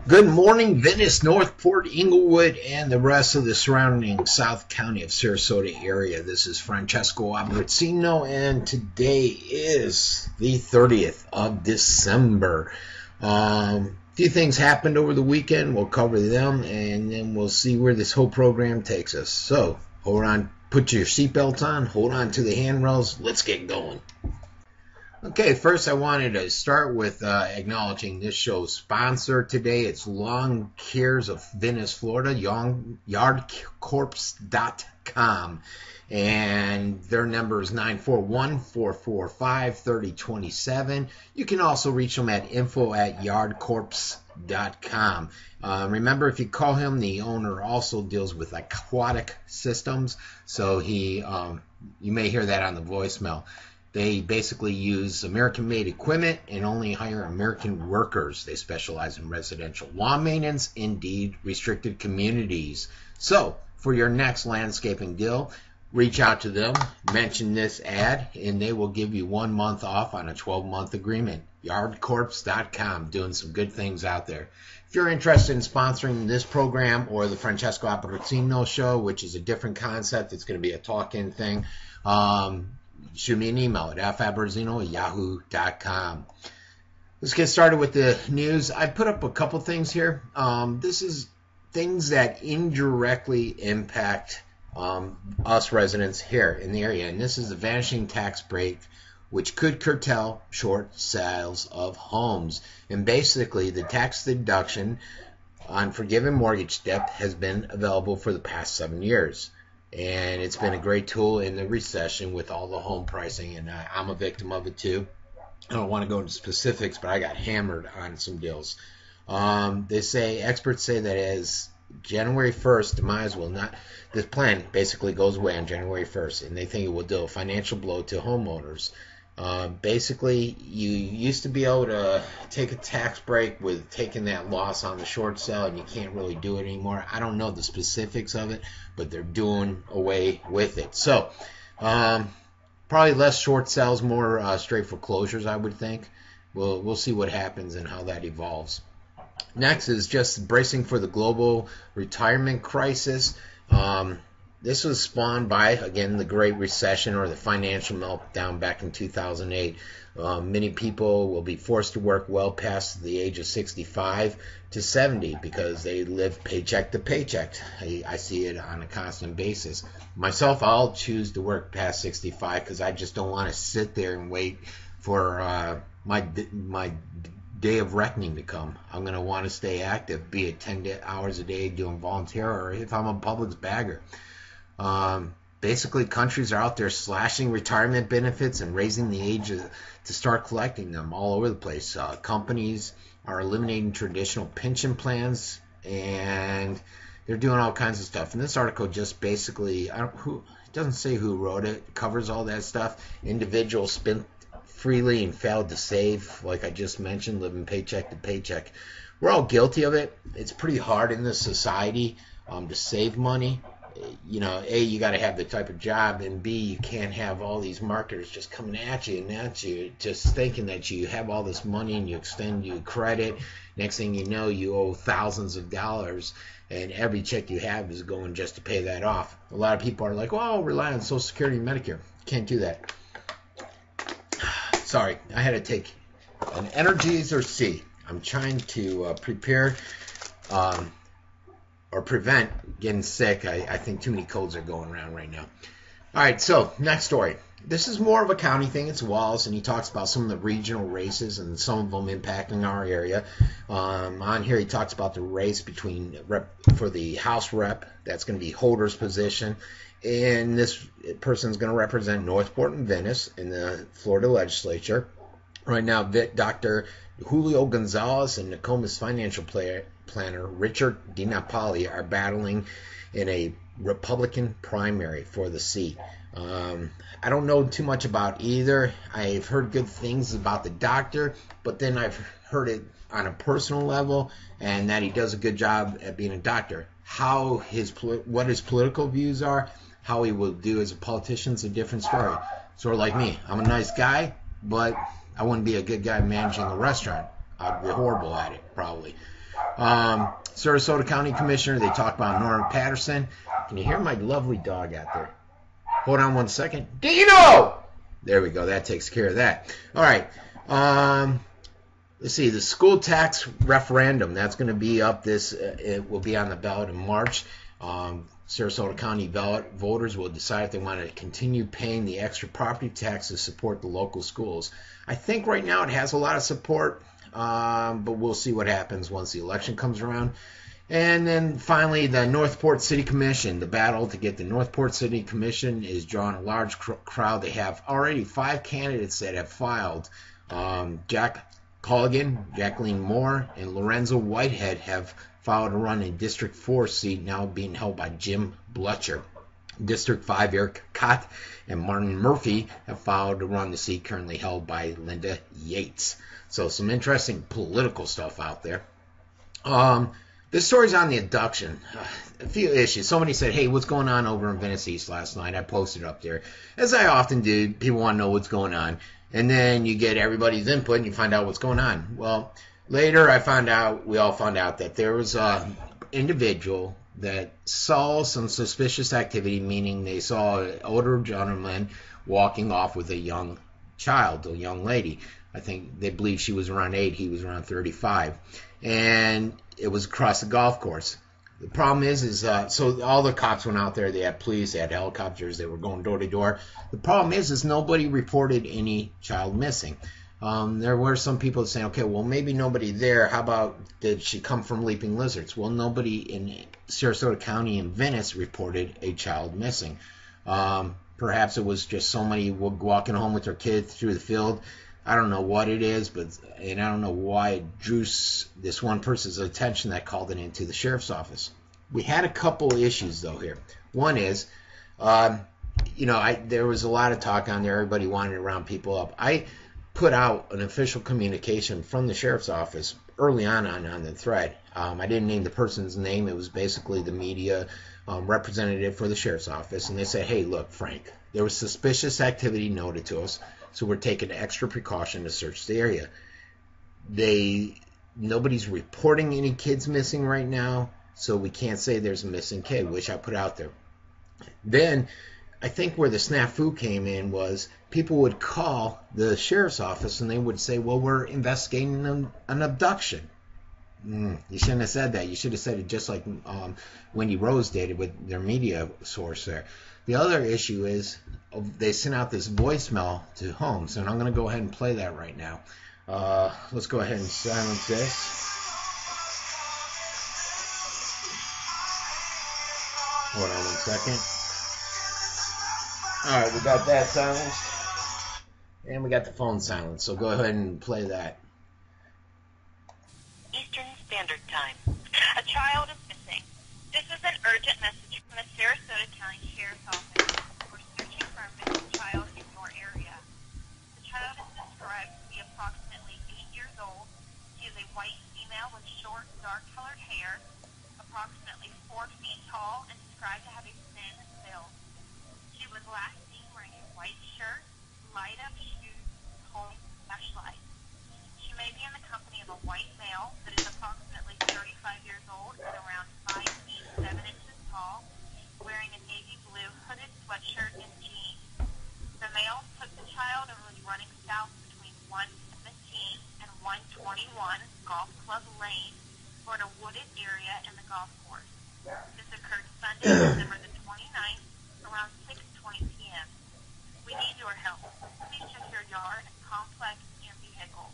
Good morning, Venice, Northport, Englewood, and the rest of the surrounding South County of Sarasota area. This is Francesco Abbruzzino, and today is the 30th of December. Few things happened over the weekend. We'll cover them, and then we'll see where this whole program takes us. So, hold on, put your seatbelts on, hold on to the handrails. Let's get going. Okay, first I wanted to start with acknowledging this show's sponsor today. It's Lawn Cares of Venice, Florida, yardcorps.com. And their number is 941-445-3027. You can also reach them at info@yardcorps.com. Remember, if you call him, the owner also deals with aquatic systems. So you may hear that on the voicemail. They basically use American-made equipment and only hire American workers. They specialize in residential lawn maintenance in deed restricted communities. So, for your next landscaping deal, reach out to them, mention this ad, and they will give you 1 month off on a 12-month agreement. Yardcorps.com, doing some good things out there. If you're interested in sponsoring this program or the Francesco Abbruzzino show, which is a different concept, it's going to be a talk-in thing, shoot me an email at fabbruzzino@yahoo.com. Let's get started with the news. I put up a couple things here. This is things that indirectly impact us residents here in the area. And this is the vanishing tax break, which could curtail short sales of homes. And basically, the tax deduction on forgiven mortgage debt has been available for the past 7 years. And it's been a great tool in the recession with all the home pricing, and I'm a victim of it too. I don't want to go into specifics, but I got hammered on some deals. Experts say that as January 1st, this plan basically goes away on January 1st, and they think it will deal a financial blow to homeowners. Basically, you used to be able to take a tax break with taking that loss on the short sale, and you can't really do it anymore. I don't know the specifics of it, but they're doing away with it. So, probably less short sales, more straight foreclosures, I would think. We'll see what happens and how that evolves. Next is just bracing for the global retirement crisis. This was spawned by, again, the Great Recession or the financial meltdown back in 2008. Many people will be forced to work well past the age of 65 to 70 because they live paycheck to paycheck. I see it on a constant basis. Myself, I'll choose to work past 65 because I just don't want to sit there and wait for my day of reckoning to come. I'm going to want to stay active, be it 10 hours a day doing volunteer, or if I'm a Publix bagger. Basically, countries are out there slashing retirement benefits and raising the age to start collecting them all over the place. Companies are eliminating traditional pension plans, and they're doing all kinds of stuff. And this article just basically, it doesn't say who wrote it. It covers all that stuff. Individuals spent freely and failed to save, like I just mentioned, living paycheck to paycheck. We're all guilty of it. It's pretty hard in this society to save money. You know, A, you got to have the type of job, and B, you can't have all these marketers just coming at you, just thinking that you have all this money and you extend you credit. Next thing you know, you owe thousands of dollars, and every check you have is going just to pay that off. A lot of people are like, well, I'll rely on Social Security and Medicare. Can't do that. Sorry, I had to take an Energizer C. I'm trying to prepare or prevent getting sick. I think too many colds are going around right now. All right, so next story. This is more of a county thing. It's Wallace, and he talks about some of the regional races and some of them impacting our area. On here, he talks about the race for the House rep. That's going to be Holder's position. And this person's going to represent Northport and Venice in the Florida legislature. Right now, Dr. Julio Gonzalez and Nokomis financial planner Richard DiNapoli are battling in a Republican primary for the seat. I don't know too much about either. I've heard good things about the doctor, but then I've heard it on a personal level, and that he does a good job at being a doctor. What his political views are, how he will do as a politician is a different story. Sort of like me. I'm a nice guy, but I wouldn't be a good guy managing a restaurant. I'd be horrible at it, probably. Sarasota County Commissioner, they talk about Norman Patterson. Can you hear my lovely dog out there? Hold on one second. Dino! There we go. That takes care of that. All right. Let's see. The school tax referendum, that's going to be up it will be on the ballot in March. Sarasota County voters will decide if they want to continue paying the extra property tax to support the local schools. I think right now it has a lot of support, but we'll see what happens once the election comes around. And then finally, the Northport City Commission. The battle to get the Northport City Commission is drawing a large crowd. They have already 5 candidates that have filed. Jack Colligan, Jacqueline Moore, and Lorenzo Whitehead have filed to run in District 4 seat, now being held by Jim Bletcher. District 5, Eric Cott and Martin Murphy have filed to run the seat currently held by Linda Yates. So some interesting political stuff out there. This story's on the abduction. A few issues. Somebody said, hey, what's going on over in Venice East last night? I posted up there. As I often do, people want to know what's going on. And then you get everybody's input and you find out what's going on. Well, later we all found out that there was an individual that saw some suspicious activity, meaning they saw an older gentleman walking off with a young child, a young lady. I think they believe she was around 8, he was around 35. And it was across the golf course. The problem is so all the cops went out there. They had police, they had helicopters, they were going door to door. The problem is nobody reported any child missing. There were some people saying, okay, well, maybe nobody there. How about, did she come from Leaping Lizards? Well, nobody in Sarasota County and Venice reported a child missing. Perhaps it was just somebody walking home with their kid through the field. I don't know what it is, and I don't know why it drew this one person's attention that called it into the sheriff's office. We had a couple issues, though, here. One is, there was a lot of talk on there. Everybody wanted to round people up. I put out an official communication from the sheriff's office early on the thread. I didn't name the person's name. It was basically the media representative for the sheriff's office. And they said, hey, look, Frank, there was suspicious activity noted to us, so we're taking extra precaution to search the area. Nobody's reporting any kids missing right now, so we can't say there's a missing kid, which I put out there. Then I think where the snafu came in was people would call the sheriff's office and they would say, well, we're investigating an abduction. You shouldn't have said that. You should have said it just like Wendy Rose did with their media source there. The other issue is they sent out this voicemail to homes, and I'm going to go ahead and play that right now. Let's go ahead and silence this. Hold on one second. All right, we got that silenced, and we got the phone silenced, so go ahead and play that. Eastern Standard Time. A child is missing. This is an urgent message from the Sarasota County Sheriff's Office. We're searching for a missing child in your area. The child is described to be approximately 8 years old. She is a white female with short, dark-colored hair, approximately 4 feet tall, and described to have a thin build. She was last seen wearing a white shirt, light-up shoes, holding a flashlight. She may be in the company of a white male that is approximately 35 years old and around 5 feet 7 inches tall, wearing a navy blue hooded sweatshirt and jeans. The male took the child and was running south between 117 and 121 Golf Club Lane toward a wooded area in the golf course. This occurred Sunday, December the 29th, around 6:20 p.m. We need your help. Please check your yard, complex, and vehicle.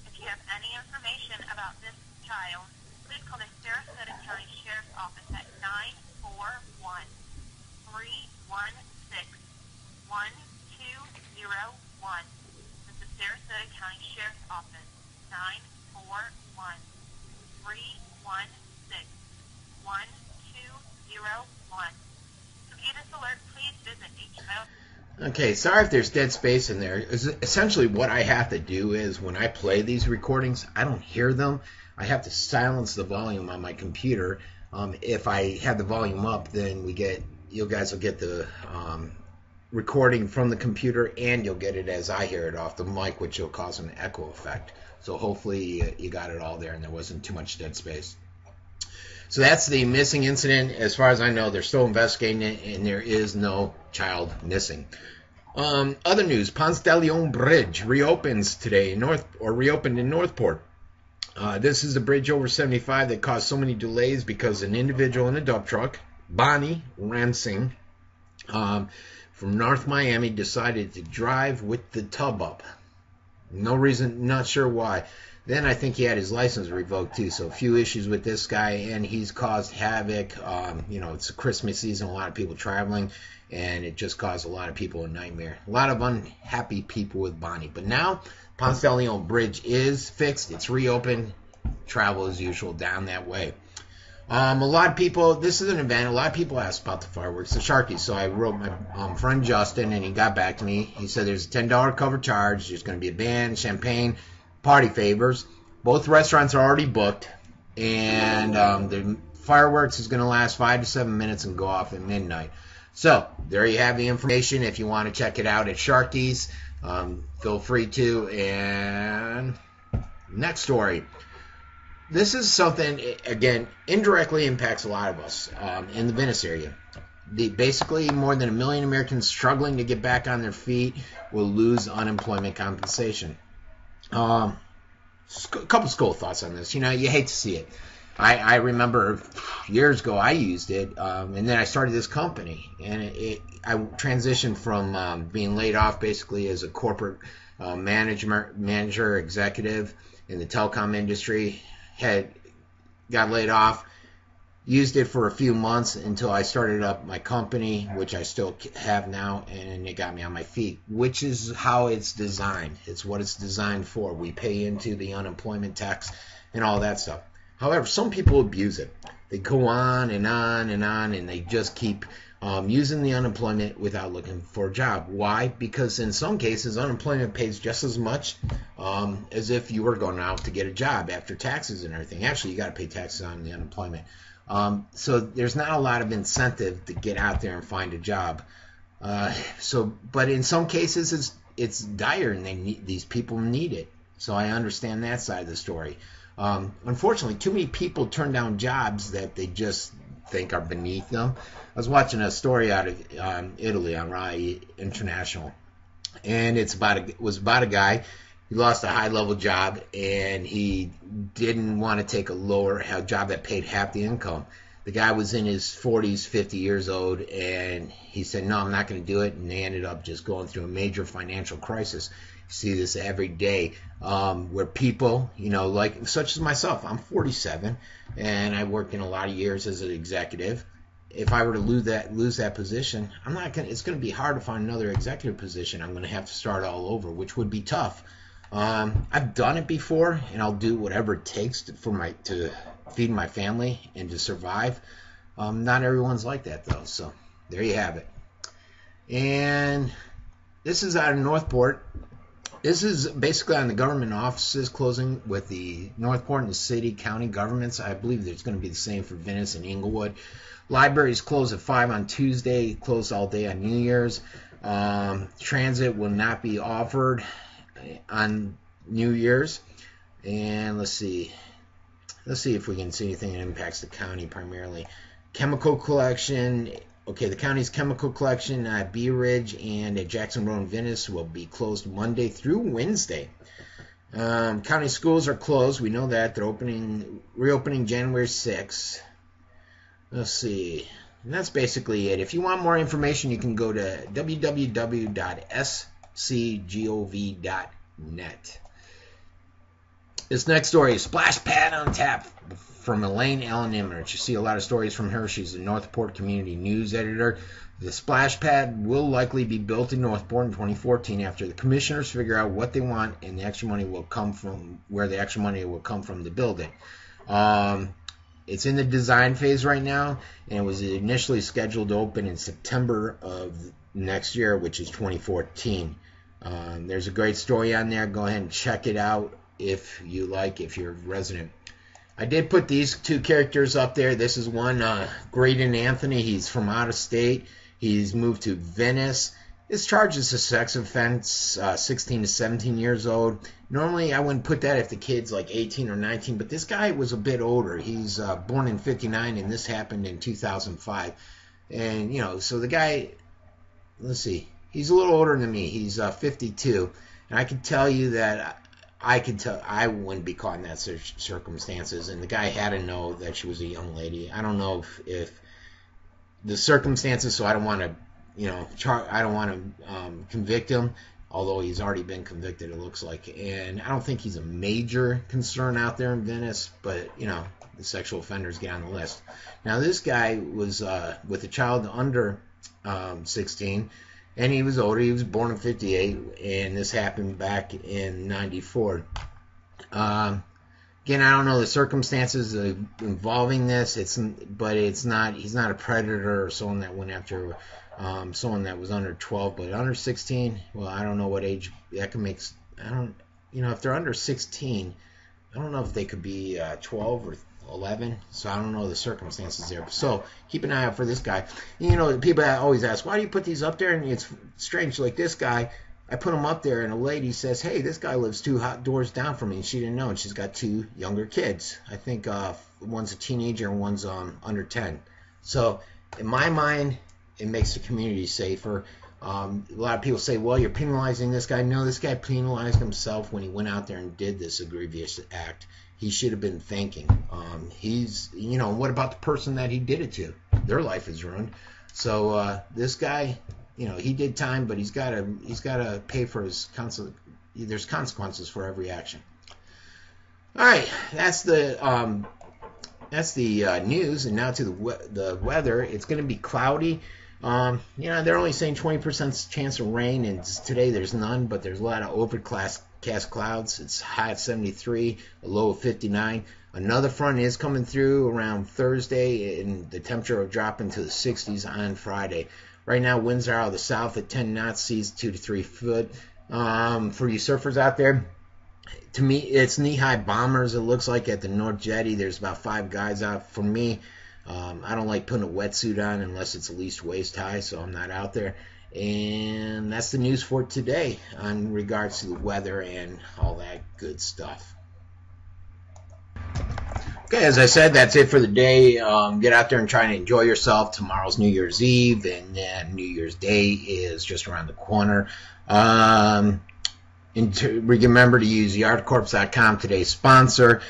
If you have any information about this child, please call the Sarasota County Sheriff's Office at 941-316-1201. That's the Sarasota County Sheriff's Office, 941-316-1201. To view this alert, please visit HMO. Okay, sorry if there's dead space in there. Essentially what I have to do is when I play these recordings, I don't hear them. I have to silence the volume on my computer. If I have the volume up, then you guys will get the recording from the computer, and you'll get it as I hear it off the mic, which will cause an echo effect. So hopefully you got it all there and there wasn't too much dead space. So that's the missing incident. As far as I know, they're still investigating it, and there is no child missing. Other news: Ponce de Leon Bridge reopens today reopened in Northport. This is the bridge over 75 that caused so many delays because an individual in a dump truck, Bonnie Ransing, from North Miami, decided to drive with the tub up. No reason, not sure why. Then I think he had his license revoked too, so a few issues with this guy, and he's caused havoc. It's a Christmas season, a lot of people traveling, and it just caused a lot of people a nightmare. A lot of unhappy people with Bonnie. But now, Ponce de Leon Bridge is fixed. It's reopened. Travel as usual down that way. A lot of people, this is an event, a lot of people ask about the fireworks, the Sharkies. So I wrote my friend Justin, and he got back to me. He said there's a $10 cover charge. There's going to be a band, champagne, party favors. Both restaurants are already booked, and the fireworks is going to last 5 to 7 minutes and go off at midnight. So there you have the information. If you want to check it out at Sharkies, feel free to. And next story. This is something, again, indirectly impacts a lot of us in the Venice area. Basically, more than 1 million Americans struggling to get back on their feet will lose unemployment compensation. A couple school thoughts on this. You hate to see it. I remember years ago I used it, and then I started this company, and I transitioned from being laid off basically as a corporate manager, executive in the telecom industry. Got laid off, used it for a few months until I started up my company, which I still have now, and it got me on my feet, which is how it's designed. It's what it's designed for. We pay into the unemployment tax and all that stuff. However, some people abuse it. They go on and on and on, and they just keep using the unemployment without looking for a job. Why? Because in some cases, unemployment pays just as much as if you were going out to get a job after taxes and everything. Actually, you got to pay taxes on the unemployment. So there's not a lot of incentive to get out there and find a job. But in some cases, it's dire, and these people need it. So I understand that side of the story. Unfortunately, too many people turn down jobs that they just think are beneath them. I was watching a story out of Italy on Rai International, and it was about a guy. He lost a high-level job, and he didn't want to take a job that paid half the income. The guy was in his 40s, 50 years old, and he said, no, I'm not going to do it, and they ended up just going through a major financial crisis. You see this every day where people, like such as myself, I'm 47, and I worked in a lot of years as an executive. If I were to lose that position, it's going to be hard to find another executive position. I'm going to have to start all over, which would be tough. I've done it before, and I'll do whatever it takes to feed my family and to survive. Not everyone's like that, though, so there you have it. And this is out of Northport. This is basically on the government offices closing with the Northport and the city, county governments. I believe it's going to be the same for Venice and Englewood. Libraries close at 5 on Tuesday, closed all day on New Year's. Transit will not be offered on New Year's. And let's see if we can see anything that impacts the county primarily. Chemical collection. Okay, the county's chemical collection at Bee Ridge and at Jackson Road in Venice will be closed Monday through Wednesday. County schools are closed. We know that. They're reopening January 6th. Let's see. And that's basically it. If you want more information, you can go to www.scgov.net. This next story is Splash Pad on Tap from Elaine Ellen Immerich. You see a lot of stories from her. She's the Northport Community News Editor. The Splash Pad will likely be built in Northport in 2014 after the commissioners figure out what they want and the extra money will come from, where the extra money will come from to build it. It's in the design phase right now, and it was initially scheduled to open in September of next year, which is 2014. There's a great story on there. Go ahead and check it out if you're a resident. I did put these two characters up there. This is one, Graydon Anthony. He's from out of state. He's moved to Venice, This charge is a sex offense, 16 to 17 years old. Normally, I wouldn't put that if the kid's like 18 or 19, but this guy was a bit older. He's born in 59, and this happened in 2005. And, you know, so the guy, let's see, he's a little older than me. He's 52. And I can tell you that I wouldn't be caught in that circumstances. And the guy had to know that she was a young lady. I don't know if the circumstances, so I don't want to, you know, I don't want to convict him, although he's already been convicted, it looks like. And I don't think he's a major concern out there in Venice, but, you know, the sexual offenders get on the list. Now, this guy was with a child under 16, and he was older. He was born in 58, and this happened back in 94. Again, I don't know the circumstances involving this. But it's not. He's not a predator or someone that went after someone that was under 12, but under 16. Well, I don't know what age that can make. I don't. You know, if they're under 16, I don't know if they could be 12 or 11. So I don't know the circumstances there. So keep an eye out for this guy. You know, people always ask, why do you put these up there? And it's strange. Like this guy, I put him up there, and a lady says, hey, this guy lives 2 hot doors down from me. And she didn't know, and she's got 2 younger kids. I think one's a teenager and one's under 10. So in my mind, it makes the community safer. A lot of people say, well, you're penalizing this guy. No, this guy penalized himself when he went out there and did this egregious act. He should have been thinking. You know, what about the person that he did it to? Their life is ruined. So this guy, you know, he did time, but he's got to pay for his there's consequences for every action. All right, that's the news, and now to the weather. It's going to be cloudy. You know, they're only saying 20% chance of rain, and today there's none, but there's a lot of overcast clouds. It's high at 73, a low of 59. Another front is coming through around Thursday, and the temperature will drop into the 60s on Friday. Right now, winds are out of the south at 10 knots, seas 2 to 3 foot. For you surfers out there, to me, it's knee-high bombers, it looks like, at the North Jetty. There's about 5 guys out. For me, I don't like putting a wetsuit on unless it's at least waist high, so I'm not out there. And that's the news for today on regards to the weather and all that good stuff. Okay, as I said, that's it for the day. Get out there and try to enjoy yourself. Tomorrow's New Year's Eve, and then New Year's Day is just around the corner. And remember to use yardcorps.com, today's sponsor,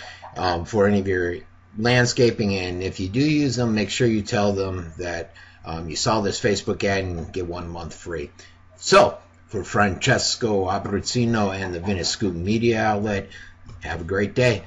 for any of your landscaping. And if you do use them, make sure you tell them that you saw this Facebook ad and get 1 month free. So, for Francesco Abbruzzino and the Venice Scoop media outlet, have a great day.